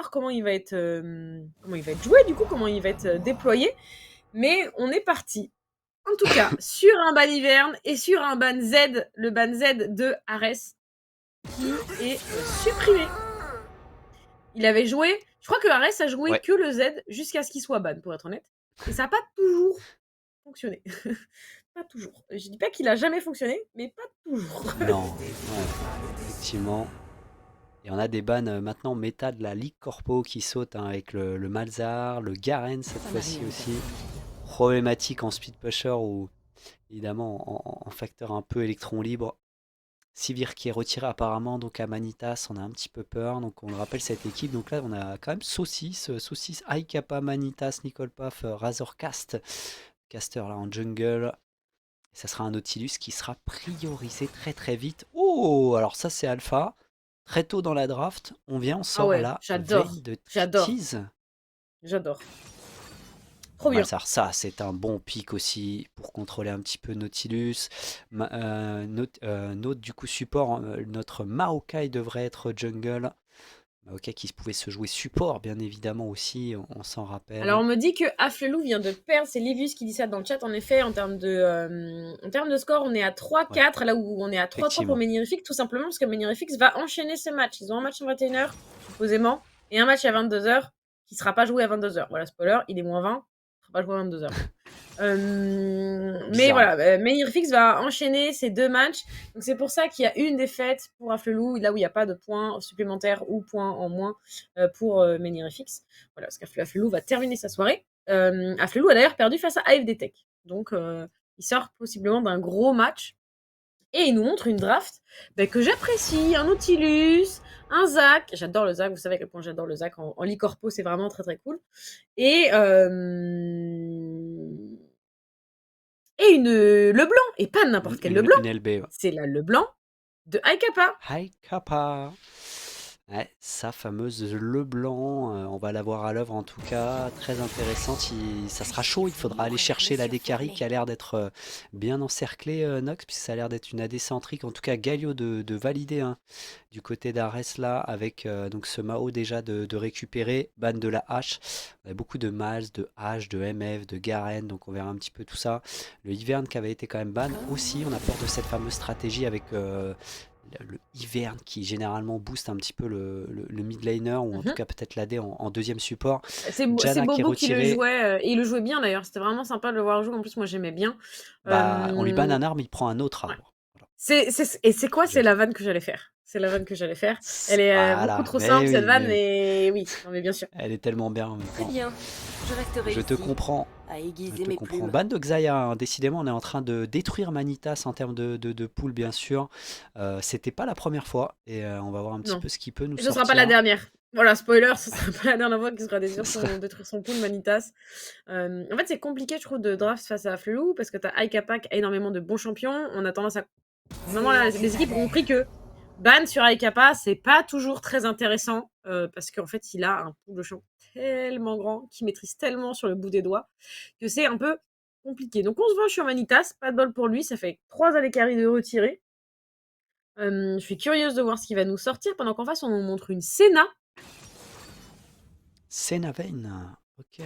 comment il va être joué, du coup, comment il va être déployé. Mais on est parti. En tout cas, sur un ban Ivern et sur un ban Z, le ban Z de Ares, qui est supprimé. Il avait joué, je crois que Ares a joué Ouais. que le Z jusqu'à ce qu'il soit ban, pour être honnête. Et ça n'a pas toujours fonctionné. Pas toujours. Je dis pas qu'il a jamais fonctionné, mais pas toujours. Non, ouais, effectivement. Et on a des bans maintenant méta de la Ligue Corpo qui sautent hein, avec le Malzahar, le Garen cette fois-ci aussi. Problématique en speed pusher ou évidemment en facteur un peu électron libre. Sivir qui est retiré apparemment donc à Manitas, on a un petit peu peur, donc on le rappelle cette équipe, donc là on a quand même Saucisse, Aikapa, Manitas, Nicole Paf, Razorcast, caster là en jungle, ça sera un Nautilus qui sera priorisé très très vite. Oh, alors ça c'est Alpha, très tôt dans la draft, on Ah sort ouais, la j'adore. veille de J'adore. tease. J'adore. Trop bien. Malzahar, ça c'est un bon pick aussi pour contrôler un petit peu Nautilus. Notre du coup support, notre Maokai devrait être jungle. Maokai qui pouvait se jouer support bien évidemment aussi, on s'en Alors, rappelle. on me dit que Afflelou vient de perdre. C'est Livius qui dit ça dans le chat. En effet, en termes de score, on est à Ouais, 3-4, là où on est à 3-3 pour effectivement. Menirifix, tout simplement parce que Menirifix va enchaîner ses matchs. Ils ont un match à 21h, supposément, et un match à 22h, qui ne sera pas joué à 22h. Voilà, spoiler, il est -20, il ne sera pas joué à 22h. Mais Bizarre. voilà, Menirifix va enchaîner ces 2 matchs. Donc c'est pour ça qu'il y a une défaite pour Afflelou, là où il n'y a pas de points supplémentaires ou points en moins pour Menirifix. Voilà, parce qu'Afflelou va terminer sa soirée. Afflelou a d'ailleurs perdu face à AFD Tech. Donc il sort possiblement d'un gros match. Et il nous montre une draft que j'apprécie, un Nautilus, un Zac. J'adore le Zac, vous savez à quel point j'adore le Zac. En Licorpo, c'est vraiment très très cool. Et une Leblanc, et pas n'importe quel Leblanc. Une LB. Ouais. C'est la Leblanc de Aikapa. Hi Kappa. Ouais, sa fameuse Leblanc, on va la voir à l'œuvre en tout cas, très intéressante, ça sera chaud, il faudra aller chercher la Décari qui a l'air d'être bien encerclée Nox, puisque ça a l'air d'être une AD centrique, en tout cas Galio de valider hein, du côté d'Ares là, avec donc ce Mao déjà de récupérer, ban de la hache, on a beaucoup de Mals, de H, de MF, de Garen, donc on verra un petit peu tout ça, le Ivern qui avait été quand même ban aussi, on a peur de cette fameuse stratégie avec le Ivern qui généralement booste un petit peu le mid laner ou en tout cas peut-être l'AD en deuxième support. C'est Janna qui est Bobo qui le retiré, jouait, et il le jouait bien d'ailleurs. C'était vraiment sympa de le voir jouer. En plus, moi j'aimais bien. bah, on lui banne Euh, un arbre, il prend un autre ouais. arbre. Voilà, Et c'est quoi? C'est j'aime la bien. vanne que j'allais faire. C'est la vanne que j'allais faire. Elle est beaucoup Voilà, trop simple cette vanne, mais oui, mais oui, non mais bien sûr. elle est tellement bien en même Très temps. bien, je resterai Je te ici, comprends. à Je aiguiser te mes comprends. plumes. Ban de Xayah, hein, décidément, on est en train de détruire Manitas en termes de pool, bien sûr. C'était pas la première fois et on va voir un petit Non. peu ce qu'il peut nous Et ce sera pas la sortir. dernière. Voilà, spoiler, ce sera pas la dernière fois qu'il sera Ce serait- détruire son pool Manitas. En fait, c'est compliqué, je trouve, de draft face à Flelou, parce que t'as Aikapak a énormément de bons champions. On a tendance à. Vraiment, là, les équipes ont compris que ban sur Aikapa, c'est pas toujours très intéressant, parce qu'en fait, il a un pool de champ tellement grand, qu'il maîtrise tellement sur le bout des doigts, que c'est un peu compliqué. Donc, on se venge sur Manitas, pas de bol pour lui, ça fait 3 années carry de retirer. Je suis curieuse de voir ce qu'il va nous sortir, pendant qu'en face, on nous montre une Senna. Senna Vayne. Ok.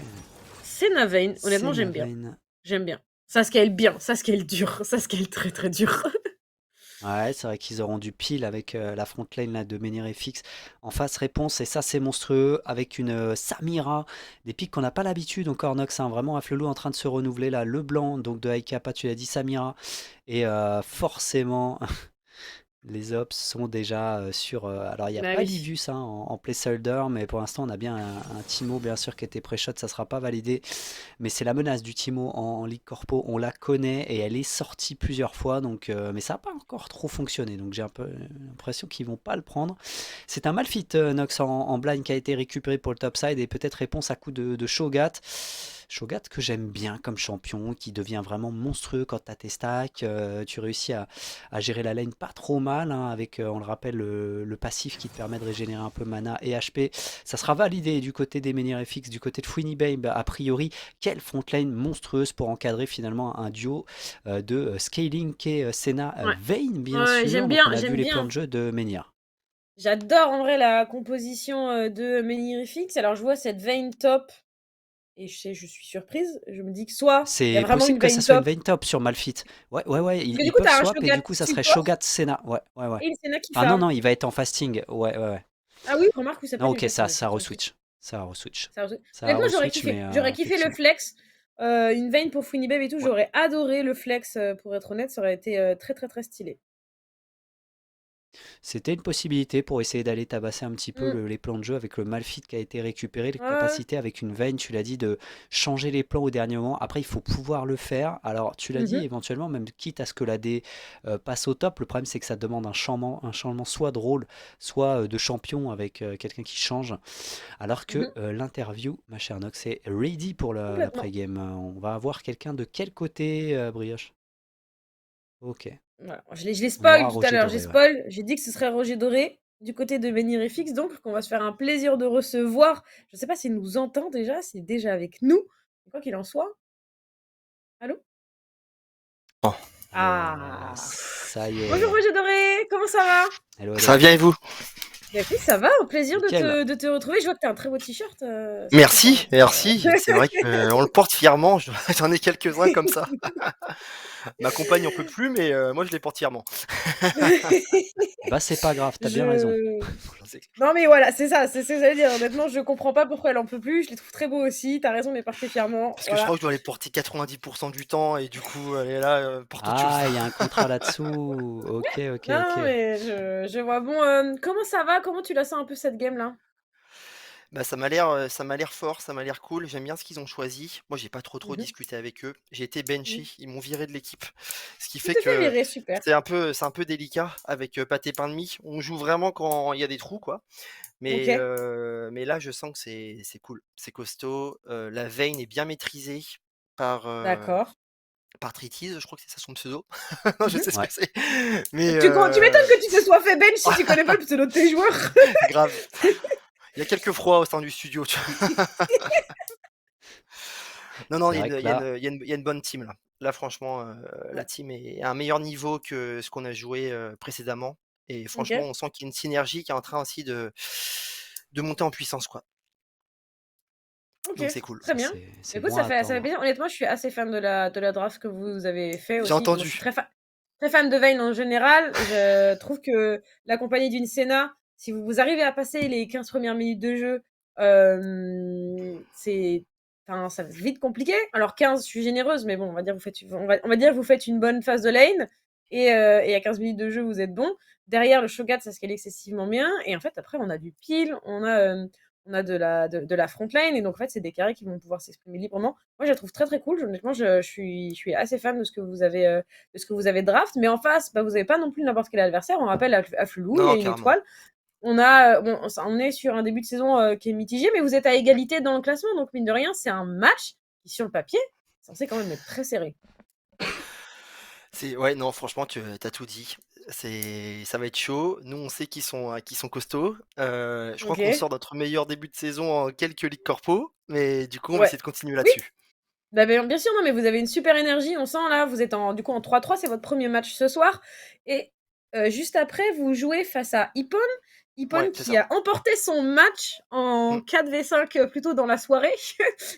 Senna Vayne, honnêtement, Senna j'aime bien. Vayne. J'aime bien. Ça scale bien, ça scale dur, ça scale très très dur. Ouais, c'est vrai qu'ils auront du pile avec la front lane là, de Menhir FX. En face, réponse, et ça c'est monstrueux, avec une Samira, des pics qu'on n'a pas l'habitude encore, Nox, hein, vraiment Afflelou en train de se renouveler là, le blanc, donc de Aikapa, tu l'as dit, Samira, et forcément, les ops sont déjà sur. Alors, il n'y a Bah pas oui. Livius hein, en placeholder, mais pour l'instant, on a bien un Timo, bien sûr, qui était pré-shot, ça ne sera pas validé. Mais c'est la menace du Timo en Ligue Corpo, on la connaît et elle est sortie plusieurs fois, donc, mais ça n'a pas encore trop fonctionné. Donc, j'ai un peu l'impression qu'ils vont pas le prendre. C'est un Malphite, Nox, en blind qui a été récupéré pour le topside et peut-être réponse à coup de Shogat. Shogat que j'aime bien comme champion, qui devient vraiment monstrueux quand tu as tes stacks. Tu réussis à gérer la lane pas trop mal, hein, avec, on le rappelle, le passif qui te permet de régénérer un peu mana et HP. Ça sera validé du côté des Menhir FX, du côté de Fouini Babe, a priori. Quelle frontlane monstrueuse pour encadrer finalement un duo de scaling qui est Senna Ouais. Vayne, bien Ouais, sûr. Donc on a vu j'aime les plans bien. de jeu de Menhir. J'adore en vrai la composition de Menirifix. Alors je vois cette vein top et je suis surprise. Je me dis que soit il y a C'est vraiment possible une que ça vein soit une top. veine top sur Malphite. Ouais, ouais, ouais, Parce que du ils coup, peuvent t'as un swap et Shogat du coup ça serait support Shogat Senna. Ouais, ouais, ouais. et une Senna qui Enfin non, farm. non, il va être en fasting. Ouais, ouais, ouais. Ah oui, remarque, oui, ça peut Non, être une ok, fasting ça aussi. Ok. reswitch. Ça reswitch. Ça Honnêtement, j'aurais reswitch, kiffé. mais J'aurais kiffé le effectivement. flex. Une vein pour Fouini Babe et tout. Ouais. J'aurais adoré le flex, pour être honnête. Ça aurait été très, très, très stylé. C'était une possibilité pour essayer d'aller tabasser un petit peu Mm. les plans de jeu avec le Malphite qui a été récupéré, les Ouais. capacités avec une veine, tu l'as dit, de changer les plans au dernier moment. Après, il faut pouvoir le faire. Alors, tu l'as dit, Mhm. éventuellement, même quitte à ce que la D passe au top, le problème c'est que ça demande un changement soit de rôle, soit de champion avec quelqu'un qui change. Alors que Mhm. l'interview, ma chère Nox, est ready pour Complètement. l'après-game. On va avoir quelqu'un de quel côté, Brioche? Ok, Voilà. Je l'ai on aura spoil tout à Roger l'heure. J'ai Doré, ouais. spoil. J'ai dit que ce serait Roger Doré du côté de Benirifix. Donc, qu'on va se faire un plaisir de recevoir. Je sais pas s'il nous entend déjà, s'il est déjà avec nous. Quoi qu'il en soit. Allô? Bon. Ah! Ça y Bonjour est. Roger Doré, comment ça va? Hello, Ça va hello. bien et vous? Bah écoute, ça va, au plaisir de Nickel. te retrouver. Je vois que t'as un très beau t-shirt, si je peux me Merci, permettre. merci. C'est vrai qu'on le porte fièrement. J'en ai quelques-uns comme ça. Ma compagne en peut plus, mais moi je les porte fièrement. Bah, c'est pas grave, t'as bien raison. Je J'en sais- non mais voilà, c'est ça, c'est ce que j'allais dire. Honnêtement, je comprends pas pourquoi elle en peut plus. Je les trouve très beaux aussi. T'as raison, mais portez fièrement. Parce que je crois Voilà. que je dois les porter 90% du temps et du coup, elle est là, porte autre chose. Ah, il y a un contrat là-dessous. Ok, ok, Non, ok. non, mais je vois. Bon, comment ça va? Comment tu la sens un peu cette game-là? Bah, ça m'a l'air fort, ça m'a l'air cool. J'aime bien ce qu'ils ont choisi. Moi, j'ai pas trop Mhm, discuté avec eux. J'ai été mhm. benché, ils m'ont viré de l'équipe. Ce qui Tu fait t'es fait que virer, super. c'est un peu délicat avec Pâté Pain de Mie. On joue vraiment quand il y a des trous, quoi. Ok, Mais là, je sens que c'est cool, c'est costaud. La veine est bien maîtrisée par, d'accord. par Tritiz, je crois que c'est ça son pseudo. Non, je Mhm. sais ce que Ouais. c'est. Mais Tu m'étonnes que tu te sois fait bench si tu connais pas le pseudo de tes joueurs. grave. Il y a quelques froids au sein du studio, tu vois? Non, non, C'est vrai que là, il y a une bonne team là. Là, franchement, la Ouais. team est à un meilleur niveau que ce qu'on a joué, précédemment et Ok. franchement, on sent qu'il y a une synergie qui est en train aussi de monter en puissance, quoi. Ok, Donc c'est cool. très bien. c'est Écoute, bon à ça fait attendre. plaisir. Honnêtement, je suis assez fan de la draft que vous avez fait J'ai aussi. Moi, je suis entendu. très fan de Vayne en général. Je trouve que la compagnie d'une Senna, si vous arrivez à passer les 15 premières minutes de jeu, c'est, enfin, ça va être vite compliqué. Alors 15, je suis généreuse, mais bon, on va dire que vous faites une bonne phase de lane et à 15 minutes de jeu, vous êtes bon. Derrière, le Shogat, ça scale excessivement bien. Et en fait, après, on a du pile, on a de la front line et donc en fait c'est des carrés qui vont pouvoir s'exprimer librement. Moi je la trouve très très cool. Honnêtement je suis assez fan de ce que vous avez draft, mais en face bah, vous n'avez pas non plus n'importe quel adversaire. On rappelle à Flulou, il y Non, a une carrément. étoile. On est sur un début de saison qui est mitigé, mais vous êtes à égalité dans le classement, donc mine de rien c'est un match qui sur le papier est censé quand même être très serré. Ouais, non, franchement, tu as tout dit. Ça va être chaud. Nous, on sait qu'ils sont costauds. Je crois qu'on Ok. sort notre meilleur début de saison en quelques ligues corpo, mais du coup, on va Ouais. essayer de continuer Oui. là-dessus. Bah, bien sûr, non, mais vous avez une super énergie, on sent là, vous êtes du coup en 3-3, c'est votre premier match ce soir. Et juste après, vous jouez face à Ippon. Ouais, Ippon c'est qui ça. a emporté son match en Mm. 4v5 plutôt dans la soirée.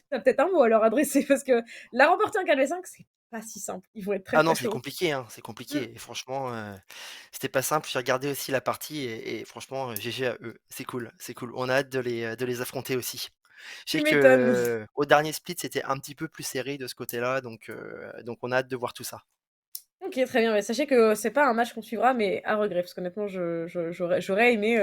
T'as peut-être un mot à leur adresser parce que la remporter en 4v5, c'est pas si simple. Ils vont être très Ah non, très c'est chauds. compliqué, hein, c'est Mm. compliqué. Et franchement, c'était pas simple. J'ai regardé aussi la partie et franchement, GG à eux. C'est cool, c'est cool. On a hâte de les affronter aussi. Je Tu sais que m'étonnes. au dernier split, c'était un petit peu plus serré de ce côté-là, donc on a hâte de voir tout ça. Ok, très bien. Mais sachez que c'est pas un match qu'on suivra, mais à regret, parce qu'honnêtement, j'aurais aimé.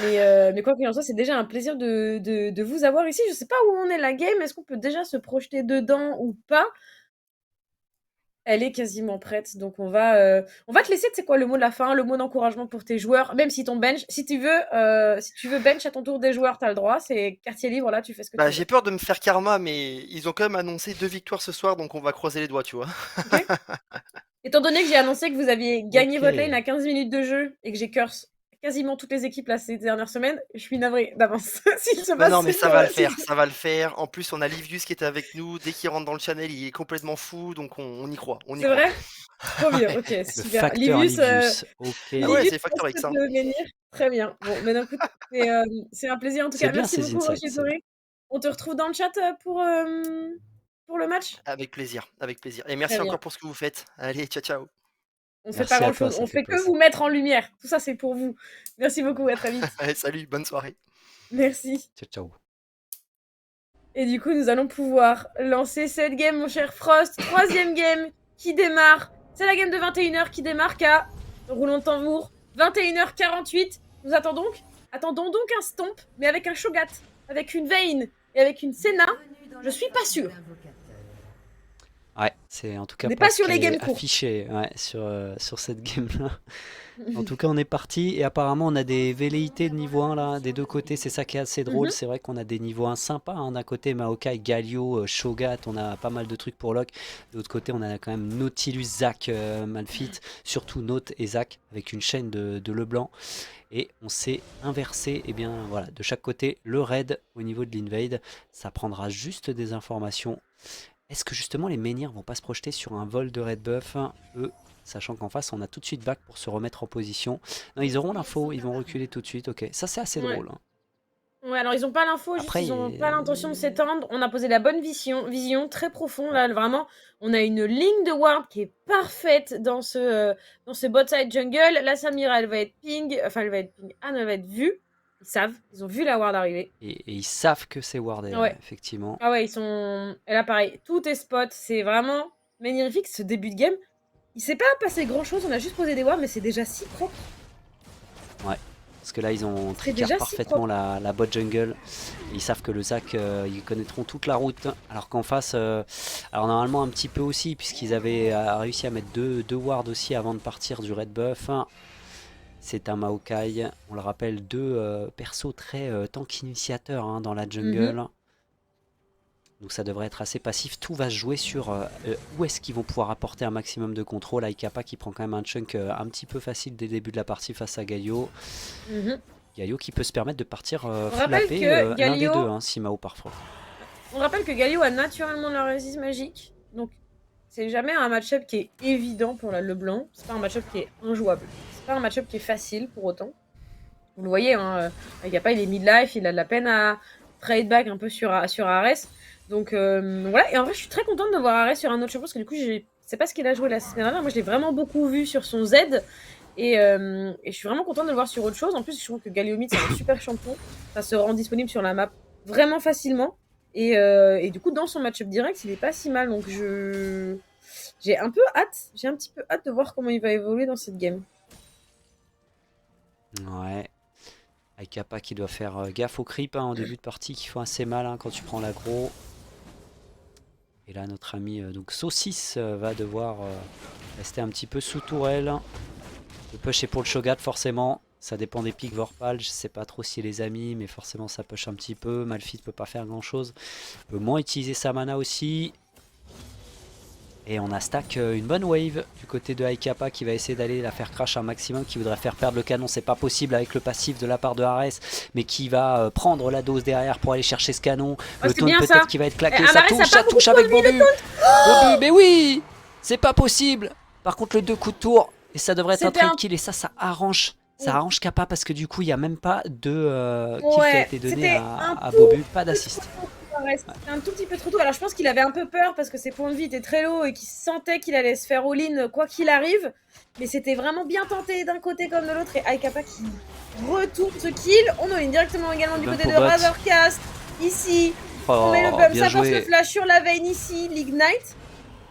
Mais quoi qu'il en soit, c'est déjà un plaisir de vous avoir ici. Je sais pas où on est la game. Est-ce qu'on peut déjà se projeter dedans ou pas? Elle est quasiment prête, donc on va te laisser. C'est quoi le mot de la fin, le mot d'encouragement pour tes joueurs, même si ton bench, si tu veux bench à ton tour des joueurs, t'as le droit. C'est quartier libre, là, tu fais ce que Bah, tu veux. j'ai peur de me faire karma, mais ils ont quand même annoncé 2 victoires ce soir, donc on va croiser les doigts, tu vois? Ok. Étant donné que j'ai annoncé que vous aviez gagné Ok. votre lane à 15 minutes de jeu et que j'ai curse quasiment toutes les équipes là ces dernières semaines. Je suis navrée d'avance s'il se Non, passe non, mais ça va le faire, si- ça va le faire. En plus, on a Livius qui était avec nous. Dès qu'il rentre dans le channel, il est complètement fou, donc on y croit, on y C'est croit. vrai? Trop bien, Ouais. ok, Le super. facteur Livius, Livius. Ok. Ah ouais, Livius, c'est Factor reste X, hein. de menhir. Très bien. Bon, mais écoute, c'est un plaisir en tout C'est cas. bien Merci ces beaucoup, insights, c'est bien. Rocher. On te retrouve dans le chat pour le match? Avec plaisir, avec plaisir. Et Très merci bien. encore pour ce que vous faites. Allez, ciao, ciao. On fait pas Merci à toi, grand-chose. ça On fait fait que plaisir. vous mettre en lumière. Tout ça, c'est pour vous. Merci beaucoup. À très vite. Allez, salut, bonne soirée. Merci. Ciao, ciao. Et du coup, nous allons pouvoir lancer cette game, mon cher Frost. Troisième game qui démarre. C'est la game de 21h qui démarre à, roulement de tambour, 21h48. Nous attendons donc un Stomp, mais avec un Shogat, avec une Vayne et avec une Senna. Je suis pas sûre. Ouais, c'est en tout cas On n'est pas pas ce sur qui les est games courts. affiché sur cette game-là. En tout cas, on est parti et apparemment, on a des velléités de niveau 1 là, des deux côtés. C'est ça qui est assez drôle. C'est vrai qu'on a des niveaux 1 sympas. Hein. D'un côté, Maokai, Galio, Shogat, on a pas mal de trucs pour lock. De l'autre côté, on a quand même Nautilus, Zac, Malphite, surtout Naut et Zac avec une chaîne de Leblanc. Et on s'est inversé, et bien voilà, de chaque côté, le raid au niveau de l'invade. Ça prendra juste des informations. Est-ce que justement les menhirs vont pas se projeter sur un vol de red buff, eux, sachant qu'en face on a tout de suite back pour se remettre en position. Non, ils auront l'info, ils vont reculer tout de suite, ok. Ça c'est assez drôle. Hein. Ouais, alors ils ont pas l'info, juste Après, ils ont pas l'intention de s'étendre. On a posé la bonne vision très profonde. Là, vraiment, on a une ligne de ward qui est parfaite dans ce bot side jungle. La Samira, elle va être ping. Enfin, elle va être ping. Ah non, elle va être vue. Ils savent. Ils ont vu la ward arriver. et ils savent que c'est wardé, Ouais. effectivement. Ah ouais, ils sont... Et là, pareil, tout est spot. C'est vraiment magnifique, ce début de game. Il s'est pas passé grand-chose. On a juste posé des wards, mais c'est déjà si propre. Ouais. Parce que là, ils ont C'est tricard déjà si parfaitement la bot jungle. Et ils savent que le Zac, ils connaîtront toute la route. Alors qu'en face, alors normalement un petit peu aussi, puisqu'ils avaient réussi à mettre deux wards aussi avant de partir du red buff. C'est un Maokai, on le rappelle, deux persos très tank initiateurs hein, dans la jungle. Donc ça devrait être assez passif. Tout va se jouer sur où est-ce qu'ils vont pouvoir apporter un maximum de contrôle. Aikapa qui prend quand même un chunk un petit peu facile dès le début de la partie face à Galio. Galio qui peut se permettre de partir full AP l'un des deux, hein, si Mao parfois. On rappelle que Galio a naturellement de la résistance magique. Donc c'est jamais un match-up qui est évident pour la Leblanc. C'est pas un match-up qui est injouable. C'est pas un match-up qui est facile pour autant. Vous le voyez, hein, Aikapa il est mid-life, il a de la peine à trade back un peu sur Ares. Donc voilà, et en vrai je suis très contente de voir Ares sur un autre champion parce que du coup je sais pas ce qu'il a joué la semaine dernière, moi je l'ai vraiment beaucoup vu sur son Z et je suis vraiment contente de le voir sur autre chose. En plus je trouve que Galio mid c'est un super champion, ça se rend disponible sur la map vraiment facilement et du coup dans son match-up direct il est pas si mal, donc j'ai un petit peu hâte de voir comment il va évoluer dans cette game. Ouais. Aikapa qui doit faire gaffe au creep hein, en début de partie qui font assez mal hein, quand tu prends l'aggro. Et là notre ami donc Saucisse va devoir rester un petit peu sous tourelle. Le push est pour le Shogat forcément. Ça dépend des pics Vorpal. Je sais pas trop si les amis, mais forcément ça push un petit peu. Malphite peut pas faire grand chose. Peut moins utiliser sa mana aussi. Et on a stack une bonne wave du côté de Aikapa qui va essayer d'aller la faire crash un maximum, qui voudrait faire perdre le canon, c'est pas possible avec le passif de la part de Ares, mais qui va prendre la dose derrière pour aller chercher ce canon. Le taunt peut-être qui va être claqué, ça touche avec Bobu. Bobu, mais oui, c'est pas possible. Par contre le 2 coups de tour, et ça devrait être un trade kill, et ça arrange. Ça arrange Kappa parce que du coup il n'y a même pas de kill qui a été donné à Bobu, pas d'assist. C'était un tout petit peu trop tôt. Alors je pense qu'il avait un peu peur parce que ses points de vie étaient très low et qu'il sentait qu'il allait se faire all-in quoi qu'il arrive. Mais c'était vraiment bien tenté d'un côté comme de l'autre. Et Aikapa qui retourne ce kill. On all-in directement également du côté de Razorcast. Ici, on met le bump. Ça force le flash sur la veine ici. L'Ignite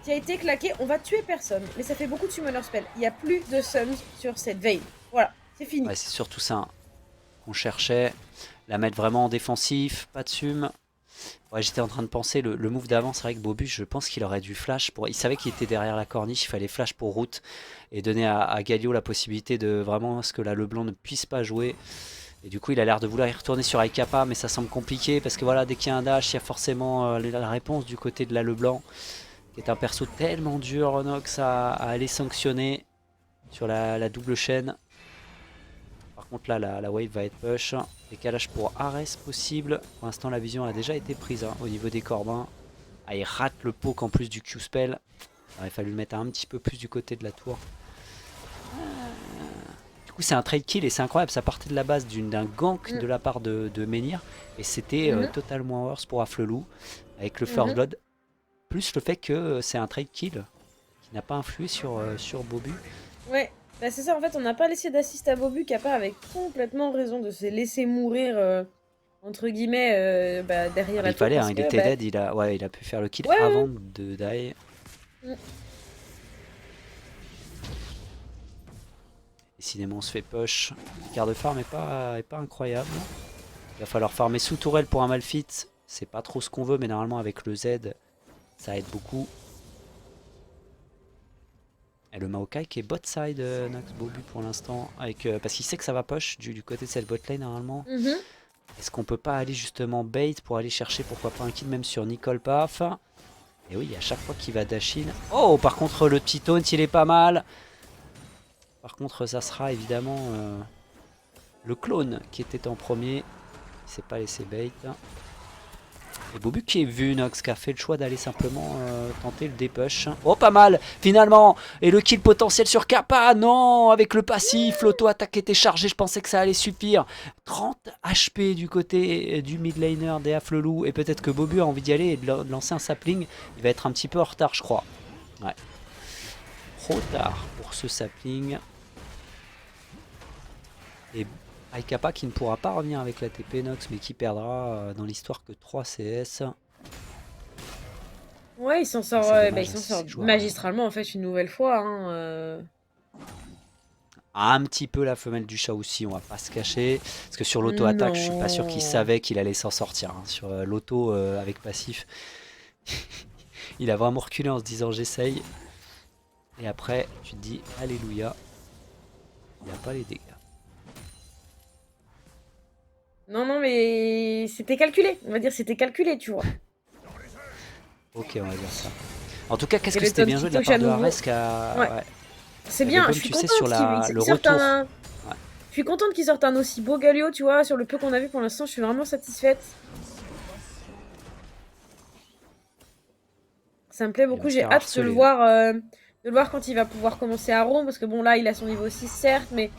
qui a été claqué. On va tuer personne. Mais ça fait beaucoup de summoner spell. Il n'y a plus de summons sur cette veine. Voilà, c'est fini. Ouais, c'est surtout ça qu'on cherchait. La mettre vraiment en défensif. Pas de sum. Ouais, j'étais en train de penser, le move d'avant, c'est vrai que Bobus, je pense qu'il aurait dû flash. Il savait qu'il était derrière la corniche, il fallait flash pour route. Et donner à Galio la possibilité de vraiment ce que la Leblanc ne puisse pas jouer. Et du coup, il a l'air de vouloir y retourner sur Aikapa, mais ça semble compliqué. Parce que voilà, dès qu'il y a un dash, il y a forcément la réponse du côté de la Leblanc. Qui est un perso tellement dur, Ronox, à aller sanctionner sur la double chaîne. Par contre là, la wave va être push. Décalage pour Ares possible. Pour l'instant, la vision a déjà été prise hein, au niveau des Corbins. Ah, il rate le poke en plus du Q-spell. Il aurait fallu le mettre un petit peu plus du côté de la tour. Du coup, c'est un trade kill et c'est incroyable. Ça partait de la base d'un gank de la part de Menhir. Et c'était totalement worse pour Afflelou avec le First Blood. Plus le fait que c'est un trade kill qui n'a pas influé sur Bobu. Ouais, bah c'est ça, en fait, on n'a pas laissé d'assist à Bobu, Kappa avait complètement raison de se laisser mourir, entre guillemets, derrière la Il tour. fallait, Parce il que, était bah, dead, il a pu faire le kill Ouais, avant de die. Décidément, on se fait push. L'écart de farm est pas incroyable. Il va falloir farmer sous tourelle pour un Malphite. C'est pas trop ce qu'on veut, mais normalement, avec le Z, ça aide beaucoup. Et le Maokai qui est bot side, Nox Bobu pour l'instant. Parce qu'il sait que ça va push du côté de cette bot lane normalement. Est-ce qu'on peut pas aller justement bait pour aller chercher pourquoi pas un kill même sur Nicole Paf? Et oui, à chaque fois qu'il va dash in. Oh, par contre, le petit taunt, il est pas mal. Par contre, ça sera évidemment le clone qui était en premier. Il s'est pas laissé bait. Et Bobu qui est vu, Nox, qui a fait le choix d'aller simplement tenter le dépush. Oh, pas mal, finalement. Et le kill potentiel sur Kappa. Non, avec le passif, l'auto-attaque était chargée. Je pensais que ça allait suffire. 30 HP du côté du mid laner des Afflelou. Et peut-être que Bobu a envie d'y aller et de lancer un sapling. Il va être un petit peu en retard, je crois. Ouais. Trop tard pour ce sapling. Et Kappa qui ne pourra pas revenir avec la TP Nox, mais qui perdra dans l'histoire que 3 CS. Ouais, il s'en sort, magistralement en fait une nouvelle fois. Un petit peu la femelle du chat aussi, on va pas se cacher. Parce que sur l'auto-attaque, je suis pas sûr qu'il savait qu'il allait s'en sortir. Hein. Sur l'auto avec passif, il a vraiment reculé en se disant j'essaye. Et après, tu te dis alléluia, il n'y a pas les dégâts. Non, mais c'était calculé. On va dire c'était calculé, tu vois. Ok, on va dire ça. En tout cas, qu'est-ce que c'était bien joué de la part de Ares qui a... Ouais. C'est bien, je suis contente qu'il sorte un... Je suis contente qu'il sorte un aussi beau Galio, tu vois, sur le peu qu'on a vu pour l'instant, je suis vraiment satisfaite. Ça me plaît beaucoup, j'ai hâte de le voir quand il va pouvoir commencer à roam, parce que bon là il a son niveau 6 certes, mais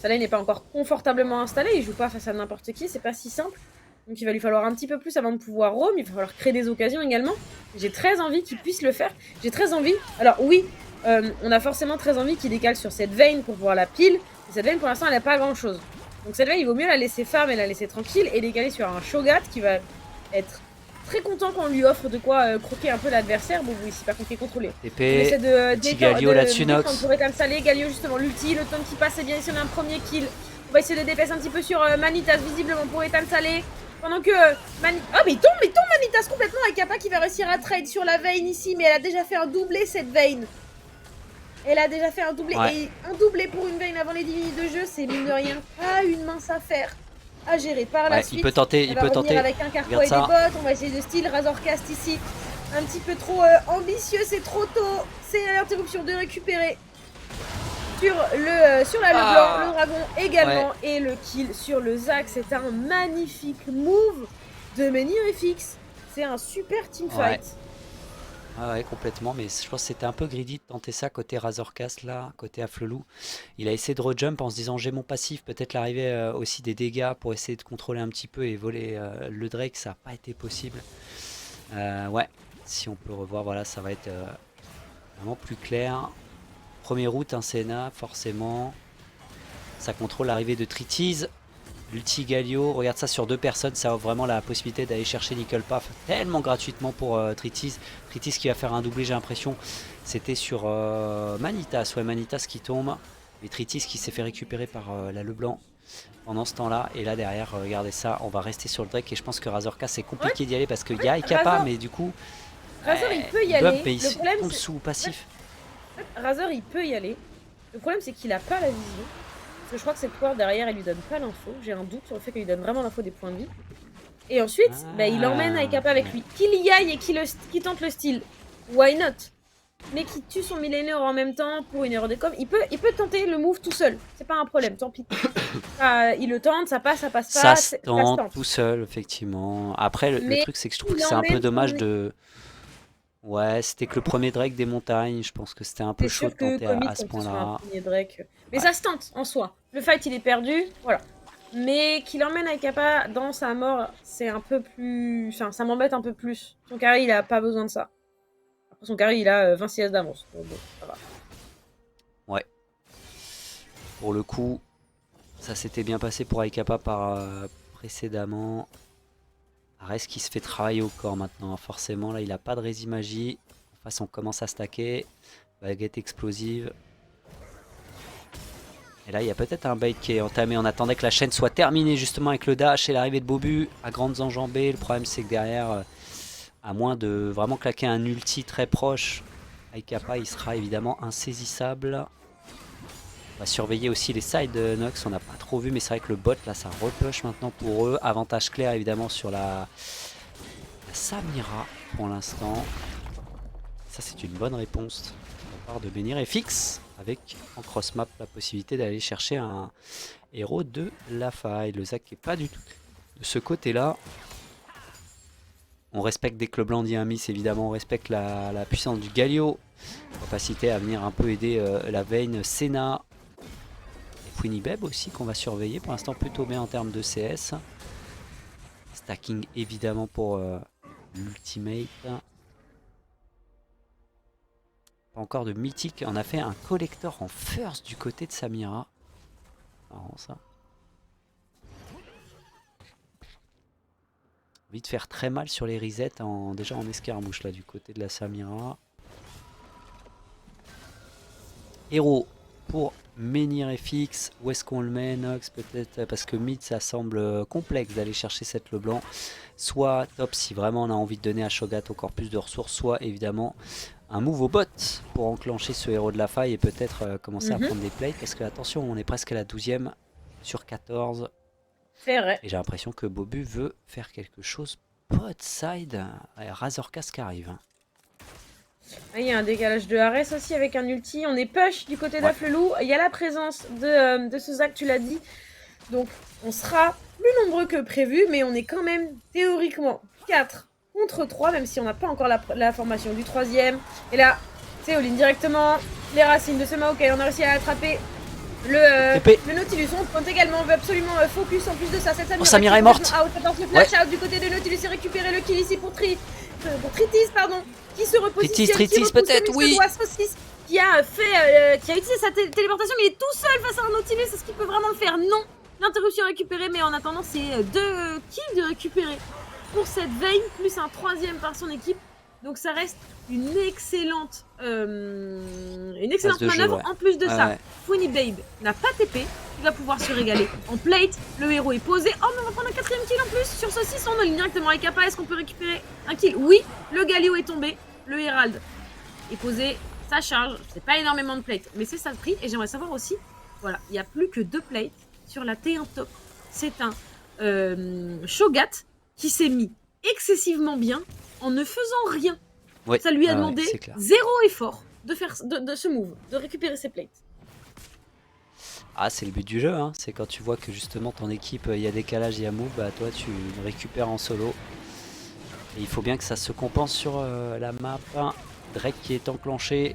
sa lane n'est pas encore confortablement installée, il joue pas face à n'importe qui, c'est pas si simple. Donc il va lui falloir un petit peu plus avant de pouvoir roam, il va falloir créer des occasions également. J'ai très envie qu'il puisse le faire, j'ai très envie, alors oui, on a forcément très envie qu'il décale sur cette veine pour pouvoir la pile, mais cette veine pour l'instant elle n'a pas grand chose. Donc cette veine il vaut mieux la laisser farm et la laisser tranquille et décaler sur un Shogat qui va être très content qu'on lui offre de quoi croquer un peu l'adversaire. Bon, ici par contre il est contrôlé. TP, petit Galio là-dessus Nox. Pour éteindre salé, Galio justement, l'ulti, le temps qui passe, c'est bien ici on a un premier kill. On va essayer de dépasser un petit peu sur Manitas visiblement pour éteindre salé. Pendant que oh mais il tombe Manitas complètement avec Kappa qui va réussir à trade sur la veine ici, mais elle a déjà fait un doublé cette veine. Elle a déjà fait un doublé, et un doublé pour une veine avant les 10 minutes de jeu, c'est mine de rien pas une mince affaire à gérer par la suite. Il peut tenter, avec un carquois et des bottes, on va essayer de style Razorcast ici. Un petit peu trop ambitieux, c'est trop tôt. C'est l'interruption de récupérer sur la le blanc, le dragon également. Et le kill sur le Zac, c'est un magnifique move de Menhir FX. C'est un super teamfight. Ah ouais, complètement, mais je pense que c'était un peu greedy de tenter ça côté Razorcast là, côté Afflelou. Il a essayé de rejump en se disant j'ai mon passif, peut-être l'arrivée aussi des dégâts pour essayer de contrôler un petit peu et voler le Drake, ça n'a pas été possible. Ouais, si on peut revoir, voilà, ça va être vraiment plus clair. Première route, un Senna, forcément. Ça contrôle l'arrivée de Tritiz. L'ulti Galio, regarde ça sur 2 personnes, ça offre vraiment la possibilité d'aller chercher Nickel Path tellement gratuitement pour Tritiz. Tritiz qui va faire un doublé, j'ai l'impression. C'était sur Manitas, ouais, Manitas qui tombe. Mais Tritiz qui s'est fait récupérer par la Leblanc pendant ce temps-là. Et là derrière, regardez ça, on va rester sur le Drake. Et je pense que Razorcast c'est compliqué d'y aller parce qu'il y a Kappa, mais du coup. Razor il peut y aller. Mais le problème c'est sous passif. Razor il peut y aller. Le problème c'est qu'il a pas la vision. Parce que je crois que cette pouvoir derrière elle lui donne pas l'info. J'ai un doute sur le fait qu'elle lui donne vraiment l'info des points de vie. Et ensuite, il emmène Kappa avec lui. Qu'il y aille et qu'il tente le style. Why not? mais qui tue son millénaire en même temps pour une erreur de com. Il peut tenter le move tout seul, c'est pas un problème, tant pis. Il le tente, ça passe pas, Ça se ça se tente tente. tout seul, effectivement. Après, le Mais truc, c'est que je trouve il que c'est un peu emmène dommage son de... Ouais, c'était que le premier Drake des montagnes. Je pense que c'était un peu C'est chaud sûr de que tenter commit à ce quand ce soit un point-là. premier Drake. Mais Ouais. ça se tente en soi. Le fight il est perdu, voilà. Mais qu'il emmène Aikapa dans sa mort, c'est un peu plus. Enfin, ça m'embête un peu plus. Son carry il a pas besoin de ça. Après son carry il a 20 CS d'avance. Donc bon, ça va. Ouais. Pour le coup, ça s'était bien passé pour Aikapa précédemment. Ares qui se fait travailler au corps maintenant. Forcément, là, il a pas de résimagie. En face, on commence à stacker. Baguette explosive. Et là, il y a peut-être un bait qui est entamé. On attendait que la chaîne soit terminée justement avec le dash et l'arrivée de Bobu à grandes enjambées. Le problème, c'est que derrière, à moins de vraiment claquer un ulti très proche, Aikapa, il sera évidemment insaisissable. On va surveiller aussi les sides de Nox, on n'a pas trop vu, mais c'est vrai que le bot, là, ça repush maintenant pour eux. Avantage clair, évidemment, sur la Samira, pour l'instant. Ça, c'est une bonne réponse de la part de Benir. Et fixe, avec en cross-map, la possibilité d'aller chercher un héros de la faille. Le Zac qui n'est pas du tout de ce côté-là. On respecte dès que le blanc dit un miss, évidemment, on respecte la puissance du Galio. Capacité à venir un peu aider la Vayne, Senna. Queenibeb aussi qu'on va surveiller, pour l'instant plutôt bien en termes de CS. Stacking évidemment pour l'ultimate. Pas encore de mythique, on a fait un collector en first du côté de Samira. Marrant ça. Envie de faire très mal sur les resets déjà en escarmouche là du côté de la Samira. Héros pour Menhir FX, où est-ce qu'on le met Nox? Peut-être parce que mid ça semble complexe d'aller chercher cette Leblanc. Soit top si vraiment on a envie de donner à Shogat encore plus de ressources, soit évidemment un move au bot pour enclencher ce héros de la faille et peut-être commencer à prendre des plays. Parce que attention, on est presque à la 12e sur 14. C'est vrai. Et j'ai l'impression que Bobu veut faire quelque chose bot side. Razorcast qui arrive. Il y a un décalage de Ares aussi avec un ulti. On est push du côté d'Aflelou. Il y a la présence de ce Zac, tu l'as dit. Donc on sera plus nombreux que prévu, mais on est quand même théoriquement 4 contre 3, même si on n'a pas encore la formation du 3ème. Et là, c'est all-in directement. Les racines de ce Maokai, on a réussi à attraper le Nautilus. On compte également, on veut absolument focus en plus de ça. Cette Samira est morte. Le flash out du côté de Nautilus et récupérer le kill ici pour Tritis, pardon, qui se repositionne. Tritis peut-être, oui. Qui a utilisé sa téléportation, mais il est tout seul face à un Nautilus. Est-ce qu'il peut vraiment le faire? Non. L'interruption récupérée, mais en attendant, c'est 2 kills de récupérer pour cette Vayne, plus un 3ème par son équipe. Donc ça reste une excellente manœuvre. En plus de ça, Queenibeb n'a pas TP, il va pouvoir se régaler en plate. Le héros est posé. Oh, mais on va prendre un 4ème kill en plus sur ce 6. On est directement avec Kappa. Est-ce qu'on peut récupérer un kill? Oui, le Galio est tombé. Le Herald est posé. Ça charge. C'est pas énormément de plate, mais c'est ça le prix. Et j'aimerais savoir aussi, voilà, il n'y a plus que 2 plates sur la T1 top. C'est un Shogat qui s'est mis excessivement bien en ne faisant rien. Ouais, ça lui a demandé 0 effort de faire de ce move, de récupérer ses plates. Ah, c'est le but du jeu, hein. C'est quand tu vois que justement ton équipe, il y a décalage, il y a move, bah toi tu récupères en solo. Et il faut bien que ça se compense sur la map. Drake qui est enclenché.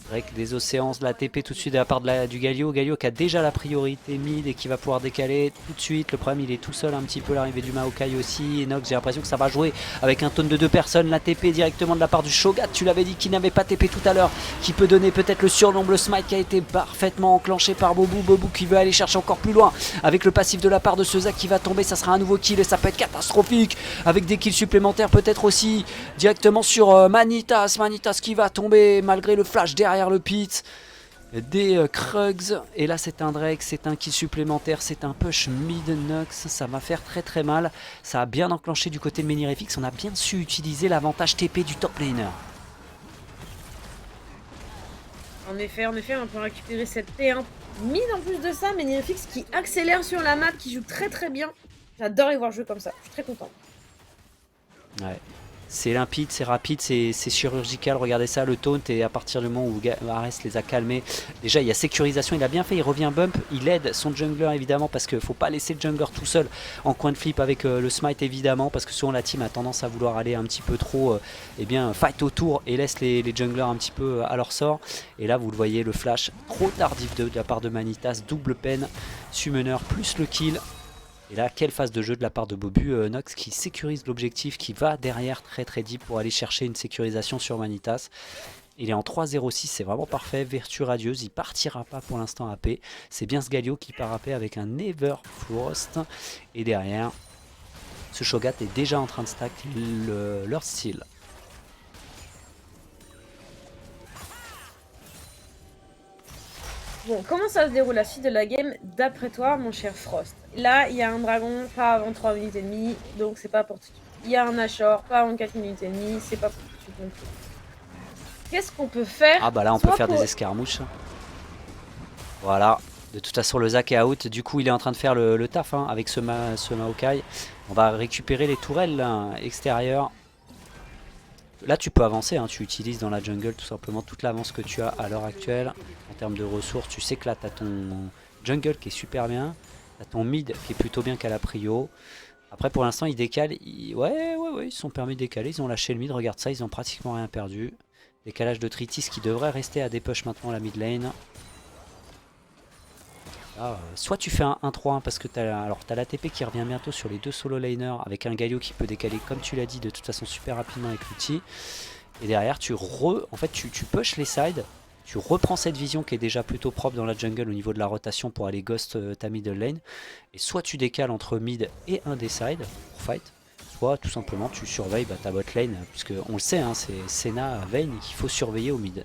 Drake des océans, la TP tout de suite de la part du Galio. Galio qui a déjà la priorité mid et qui va pouvoir décaler tout de suite. Le problème, il est tout seul un petit peu. L'arrivée du Maokai aussi. Et Nox, j'ai l'impression que ça va jouer avec un taunt de 2 personnes. La TP directement de la part du Shogat. Tu l'avais dit qu'il n'avait pas TP tout à l'heure. Qui peut donner peut-être le surnombre. Le smite qui a été parfaitement enclenché par Bobu. Bobu qui veut aller chercher encore plus loin. Avec le passif de la part de ce Zac qui va tomber. Ça sera un nouveau kill et ça peut être catastrophique. Avec des kills supplémentaires peut-être aussi. Directement sur Manitas. Manitas qui va tomber malgré le flash derrière le pit des Krugs. Et là c'est un Drake, c'est un kill supplémentaire, c'est un push mid Nox. Ça va faire très très mal. Ça a bien enclenché du côté de Menhir FX. On a bien su utiliser l'avantage TP du top laner. En effet, on peut récupérer cette T1 mid en plus de ça. Menhir FX qui accélère sur la map, qui joue très très bien. J'adore y voir jouer comme ça, je suis très content. Ouais. C'est limpide, c'est rapide, c'est chirurgical. Regardez ça, le taunt. Et à partir du moment où Ares les a calmés, déjà il y a sécurisation. Il a bien fait, il revient bump. Il aide son jungler évidemment parce qu'il ne faut pas laisser le jungler tout seul en coin de flip avec le smite évidemment. Parce que souvent la team a tendance à vouloir aller un petit peu trop fight autour et laisse les junglers un petit peu à leur sort. Et là vous le voyez, le flash trop tardif de la part de Manitas. Double peine, summoner plus le kill. Et là, quelle phase de jeu de la part de Bobu, Nox qui sécurise l'objectif, qui va derrière très deep pour aller chercher une sécurisation sur Manitas. Il est en 3-0-6, c'est vraiment parfait, vertu radieuse, il partira pas pour l'instant AP. C'est bien ce Galio qui part AP avec un Everfrost. Et derrière, ce Shogat est déjà en train de stack leur style. Bon, comment ça se déroule la suite de la game d'après toi, mon cher Frost? Là, il y a un dragon, pas avant 3 minutes et demie, donc c'est pas pour tout de suite. Il y a un Nashor, pas avant 4 minutes et demie, c'est pas pour tout de suite non plus. Qu'est-ce qu'on peut faire? Ah bah là, on peut faire des escarmouches. Voilà. De toute façon, le Zac est out. Du coup, il est en train de faire le taf avec ce Maokai. On va récupérer les tourelles là, extérieures. Là, tu peux avancer. Tu utilises dans la jungle tout simplement toute l'avance que tu as à l'heure actuelle. En termes de ressources, tu sais que là, tu as ton jungle qui est super bien. Tu as ton mid qui est plutôt bien qu'à la prio. Après, pour l'instant, ils décalent. Ouais, ils se sont permis de décaler. Ils ont lâché le mid. Regarde ça, ils ont pratiquement rien perdu. Décalage de Tritis qui devrait rester à des push maintenant la mid lane. Là, soit tu fais un 1-3-1 parce que tu as l'ATP qui revient bientôt sur les deux solo laners avec un Galio qui peut décaler comme tu l'as dit de toute façon super rapidement avec l'outil. Et derrière tu push les sides, tu reprends cette vision qui est déjà plutôt propre dans la jungle au niveau de la rotation pour aller ghost ta middle lane. Et soit tu décales entre mid et un des sides pour fight, soit tout simplement tu surveilles ta bot lane puisque on le sait c'est Senna Vayne qu'il faut surveiller au mid.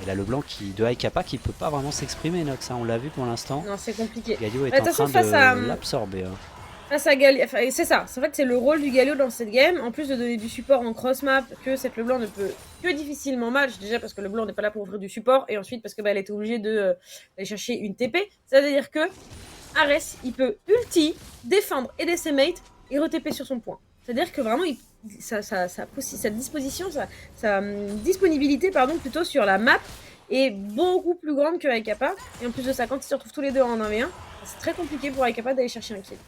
Et là le blanc de Haikapa qui peut pas vraiment s'exprimer Nox, on l'a vu pour l'instant. Non c'est compliqué. Galio est en train de l'absorber. Face à Galio, c'est ça, en fait c'est le rôle du Galio dans cette game, en plus de donner du support en cross map que cette Leblanc ne peut que difficilement match, déjà parce que Leblanc n'est pas là pour offrir du support, et ensuite parce que elle était obligée d'aller chercher une TP, c'est-à-dire que Ares il peut ulti, défendre, aider ses mates et re-TP sur son point. C'est-à-dire que vraiment sa disposition, sa disponibilité plutôt sur la map est beaucoup plus grande que Haikapa. Et en plus de ça, quand ils se retrouvent tous les deux en 1v1, c'est très compliqué pour Haikapa d'aller chercher un kill.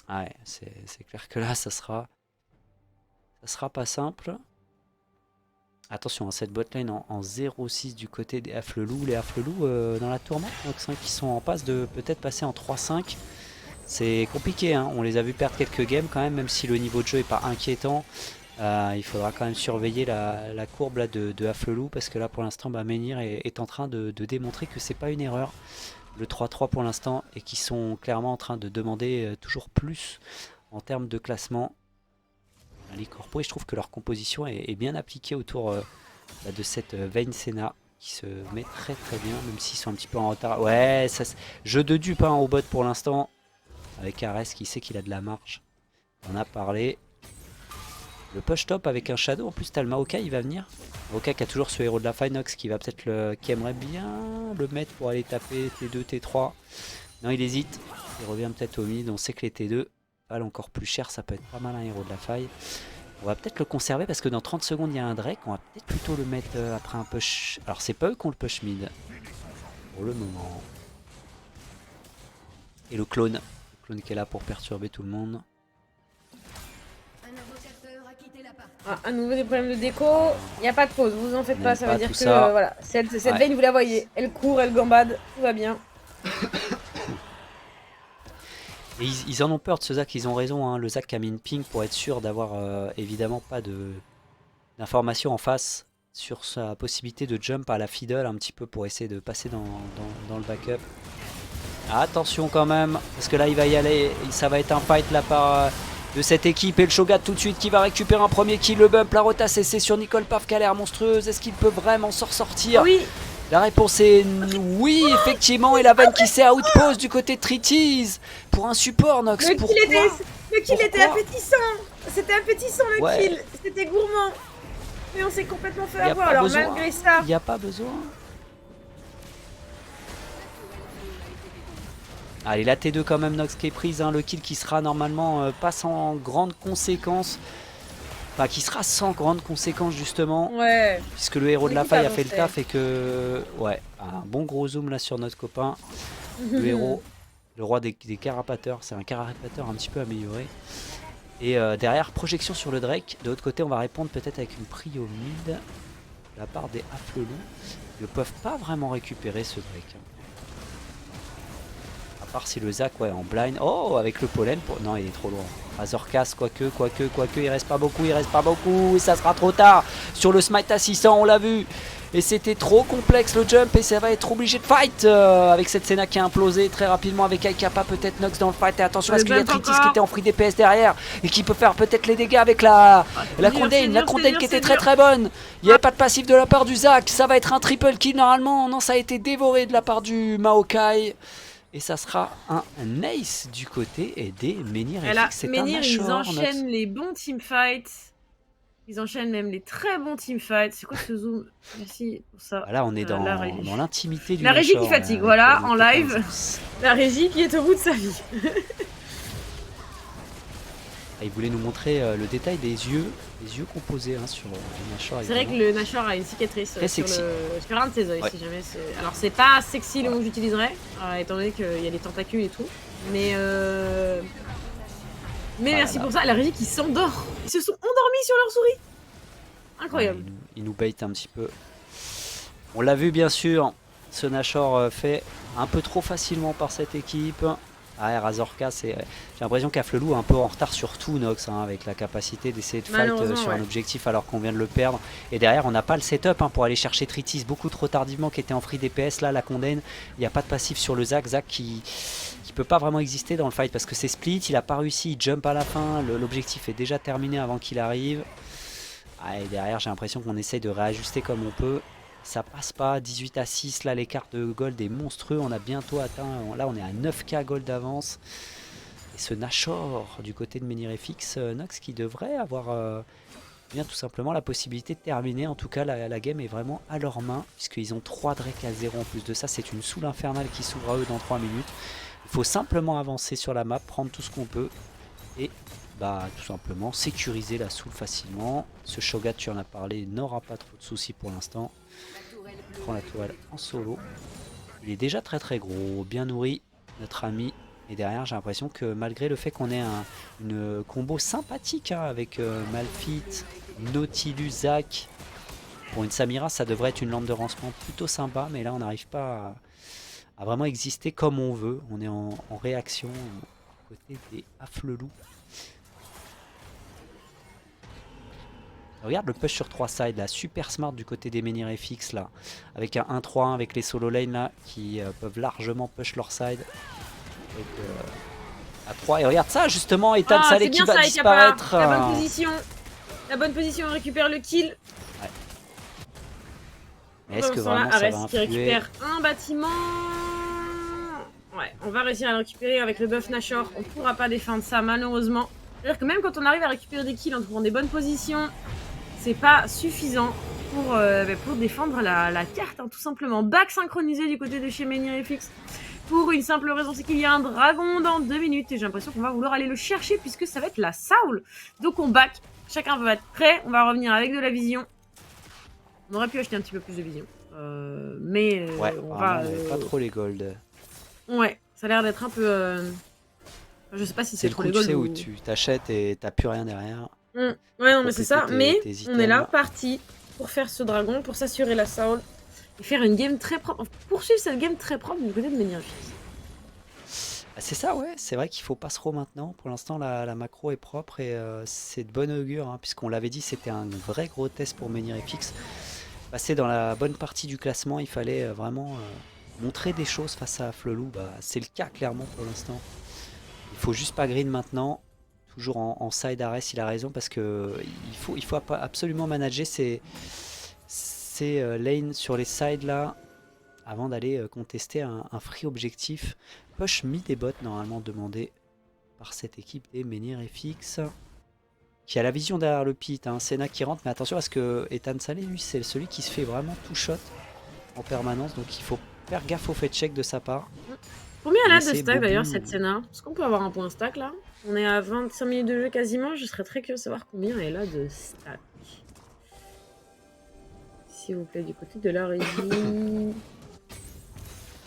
Ouais, c'est clair que là, ça sera pas simple. Attention, cette botlane en 0-6 du côté des Afflelou. Les Afflelou dans la tourmente, qui sont en passe de peut-être passer en 3-5. C'est compliqué, on les a vu perdre quelques games quand même si le niveau de jeu n'est pas inquiétant. Il faudra quand même surveiller la courbe là, de Afflelou parce que là pour l'instant Menhir est en train de démontrer que c'est pas une erreur. Le 3-3 pour l'instant et qui sont clairement en train de demander toujours plus en termes de classement. Ligue Corpo, et je trouve que leur composition est bien appliquée autour de cette Vayne Senna qui se met très bien même s'ils sont un petit peu en retard. Ouais, jeu de dupe au bot pour l'instant. Avec Ares qui sait qu'il a de la marge. On a parlé. Le push top avec un shadow. En plus, t'as le Maokai, il va venir. Maokai qui a toujours ce héros de la Finox qui va peut-être qui aimerait bien le mettre pour aller taper T2, T3. Non, il hésite. Il revient peut-être au mid. On sait que les T2 valent encore plus cher. Ça peut être pas mal un héros de la faille. On va peut-être le conserver parce que dans 30 secondes, il y a un Drake. On va peut-être plutôt le mettre après un push. Alors, c'est pas eux qui ont le push mid. Pour le moment. Et le clone. Qui est là pour perturber tout le monde. À nouveau des problèmes de déco, il n'y a pas de pause, vous en faites pas, ça veut dire que voilà, cette Vayne vous la voyez, elle court, elle gambade, tout va bien. Et ils en ont peur de ce Zac, ils ont raison, le Zac a mis une ping pour être sûr d'avoir évidemment pas d'informations en face sur sa possibilité de jump à la fiddle un petit peu pour essayer de passer dans le backup. Attention quand même, parce que là il va y aller, ça va être un fight là par de cette équipe et le Shogat tout de suite qui va récupérer un premier kill, le bump, la rota CC sur Nicole Paf qui a l'air monstrueuse, est-ce qu'il peut vraiment s'en ressortir? Oui. La réponse est oui, effectivement, et la vanne qui s'est outpose du côté de Tritiz pour un support Nox. Le kill était appétissant, c'était appétissant le kill, c'était gourmand, mais on s'est complètement fait avoir, alors malgré ça... Il n'y a pas besoin. Allez, la T2 quand même, Nox qui est prise, hein, le kill qui sera normalement pas sans grande conséquence. Enfin, qui sera sans grande conséquence justement. Ouais. Puisque le héros de la L'équipe faille a fait le avancée. taf et que... Ouais, un bon gros zoom là sur notre copain. Le héros, le roi des carapateurs. C'est un carapateur un petit peu amélioré. Et derrière, projection sur le Drake. De l'autre côté, on va répondre peut-être avec une prio mid. De la part des Afflelous. Ils ne peuvent pas vraiment récupérer ce Drake. À part si le Zac, ouais, en blind. Oh, avec le pollen. Non, il est trop loin. Razorcast, quoique, il reste pas beaucoup, et ça sera trop tard. Sur le smite à 600, on l'a vu. Et c'était trop complexe le jump et ça va être obligé de fight avec cette Senna qui a implosé très rapidement avec Aikapa, peut-être Nox dans le fight. Et attention à ce qu'il y a Tritis qui était en free DPS derrière et qui peut faire peut-être les dégâts avec la Condain qui était très bonne. Il n'y avait pas de passif de la part du Zac. Ça va être un triple kill normalement. Non, ça a été dévoré de la part du Maokai. Et ça sera un ace du côté et des Menhir et Fix. C'est un Menhir, ils Nashor, enchaînent Nox. les bons teamfights. Ils enchaînent même les très bons teamfights. C'est quoi ce zoom? Merci pour ça. Là, on est dans l'intimité du La régie Nashor, qui fatigue, là, voilà, en live. Zeus. La régie qui est au bout de sa vie. Ah, il voulait nous montrer le détail des yeux composés hein, sur le Nashor. C'est vrai que le Nashor a une cicatrice sur un de ses yeux, ouais. si jamais c'est... Alors c'est pas sexy le mot que j'utiliserais, étant donné qu'il y a des tentacules et tout. Mais merci pour ça, la régie qui s'endort. Ils se sont endormis sur leur souris. Incroyable. Ouais, il nous bait un petit peu. On l'a vu bien sûr, ce Nashor fait un peu trop facilement par cette équipe. Ah, Razorka, j'ai l'impression qu'Afflelou est un peu en retard sur tout, Nox, hein, avec la capacité d'essayer de fight sur un objectif alors qu'on vient de le perdre. Et derrière, on n'a pas le setup pour aller chercher Tritis beaucoup trop tardivement, qui était en free DPS. Là, la Condain, il n'y a pas de passif sur le Zac. Zac qui peut pas vraiment exister dans le fight parce que c'est split, il n'a pas réussi, il jump à la fin, l'objectif est déjà terminé avant qu'il arrive. Ah, et derrière, j'ai l'impression qu'on essaye de réajuster comme on peut. Ça passe pas, 18 à 6, là l'écart de gold est monstrueux, on a bientôt atteint, là on est à 9k gold d'avance. Et ce Nashor du côté de Menhir et Fix, Nox qui devrait avoir bien tout simplement la possibilité de terminer. En tout cas la game est vraiment à leurs mains, puisqu'ils ont 3 Drake à 0 en plus de ça, c'est une soul infernale qui s'ouvre à eux dans 3 minutes. Il faut simplement avancer sur la map, prendre tout ce qu'on peut et tout simplement sécuriser la soul facilement. Ce Shogat, tu en as parlé, n'aura pas trop de soucis pour l'instant. Il prend la toile en solo. Il est déjà très gros, bien nourri, notre ami. Et derrière, j'ai l'impression que malgré le fait qu'on ait une combo sympathique hein, avec Malphite, Nautilus, Zac, pour une Samira, ça devrait être une lampe de lancement plutôt sympa. Mais là, on n'arrive pas à vraiment exister comme on veut. On est en réaction côté des Afflelous. Regarde le push sur 3 sides là, super smart du côté des Menhir FX là, avec un 1-3-1 avec les solo lane là, qui peuvent largement push leur side. Donc, à 3, et regarde ça justement, Ethan Saleh qui va disparaître. La bonne position, on récupère le kill. Ouais. Mais est-ce que vraiment ça va influer? Qui récupère un bâtiment. Ouais, on va réussir à le récupérer avec le buff Nashor, on pourra pas défendre ça malheureusement. C'est-à-dire que même quand on arrive à récupérer des kills en trouvant des bonnes positions, c'est pas suffisant pour défendre la carte, hein, tout simplement. Back synchronisé du côté de chez Menhir FX. Pour une simple raison, c'est qu'il y a un dragon dans 2 minutes. Et j'ai l'impression qu'on va vouloir aller le chercher puisque ça va être la Saul. Donc on back, chacun va être prêt. On va revenir avec de la vision. On aurait pu acheter un petit peu plus de vision. Ouais, on va... pas trop les gold. Ouais, ça a l'air d'être un peu... Je sais pas si c'est trop les gold. C'est le coup, tu sais, où tu t'achètes et t'as plus rien derrière. Ouais, non, mais c'est ça. Mais on est là, parti pour faire ce dragon, pour s'assurer la Saul et faire une game très propre. Poursuivre cette game très propre du côté de Menhir FX. C'est ça, ouais. C'est vrai qu'il faut pas se maintenant. Pour l'instant, la macro est propre et c'est de bonne augure, hein, puisqu'on l'avait dit, c'était un vrai gros test pour Menhir FX. Passer dans la bonne partie du classement, il fallait vraiment montrer des choses face à Afflelou. C'est le cas clairement pour l'instant. Il faut juste pas green maintenant. Toujours en side Ares, il a raison parce que il faut absolument manager ces lanes sur les sides là avant d'aller contester un free objectif. Push mid et bot normalement demandé par cette équipe des Menhir FX qui a la vision derrière le pit. Hein. Senna qui rentre, mais attention parce que Ethan Saleh, lui, c'est celui qui se fait vraiment tout shot en permanence, donc il faut faire gaffe au fait check de sa part. Combien elle a de laisser stack d'ailleurs Bobu cette ou- Senna? Est-ce qu'on peut avoir un point stack là? On est à 25 minutes de jeu quasiment, je serais très curieux de savoir combien elle a de stack. S'il vous plaît, du côté de la régie.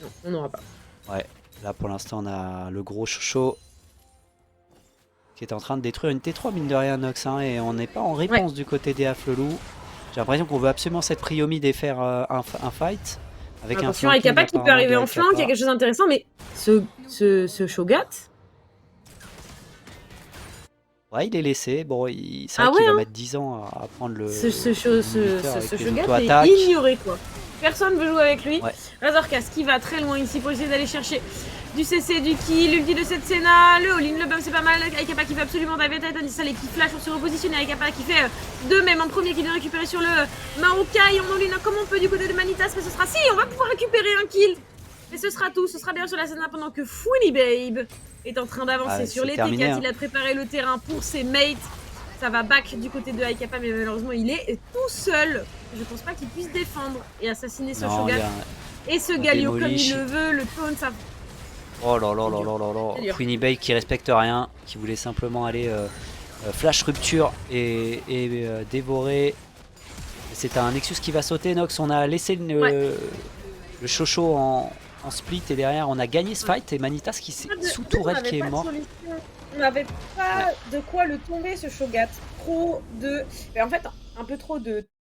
Non, on n'aura pas. Ouais, là pour l'instant on a le gros Chocho qui est en train de détruire une T3 mine de rien Nox, hein, et on n'est pas en réponse du côté des Afflelou. J'ai l'impression qu'on veut absolument cette Priomi et faire un fight. Avec Attention, un Aikapa qui peut apparemment arriver de en flanc, il y a Aikapa. quelque chose d'intéressant, mais ce Shogat. Ouais, il est laissé. Bon, c'est Ah vrai qu'il ouais, va hein. mettre 10 ans à prendre le Ce leader avec les Shogat auto-attaques. est ignoré quoi. Personne veut jouer avec lui. Ouais. Razorcas qui va très loin ici pour essayer d'aller chercher du CC, du kill, l'ulti de cette Senna, le all-in, le bump c'est pas mal. Aikapa qui fait absolument dive Titan, Salé qui flash pour se repositionner. Aikapa qui fait deux même en premier qui vient récupérer sur le Maokai. On all-in comme on peut du côté de Manitas, mais ce sera si, on va pouvoir récupérer un kill. Mais ce sera tout, ce sera d'ailleurs sur la Senna pendant que Funny Babe est en train d'avancer sur les terminé, T4. hein. Il a préparé le terrain pour ses mates. Ça va back du côté de Aikapa, mais malheureusement il est tout seul. Je pense pas qu'il puisse défendre et assassiner ce Non, Shogat. Et ce Galio comme il le veut, le taunt, ça... Oh là là là là là là. Queenie Bay qui respecte rien, qui voulait simplement aller flash rupture et dévorer. C'est un Nexus qui va sauter, Nox. On a laissé le Chocho en split et derrière on a gagné ce fight et Manitas qui sous tourelle qui est mort. On n'avait pas de quoi le tomber ce Shogat. Trop de... Mais en fait, un peu trop de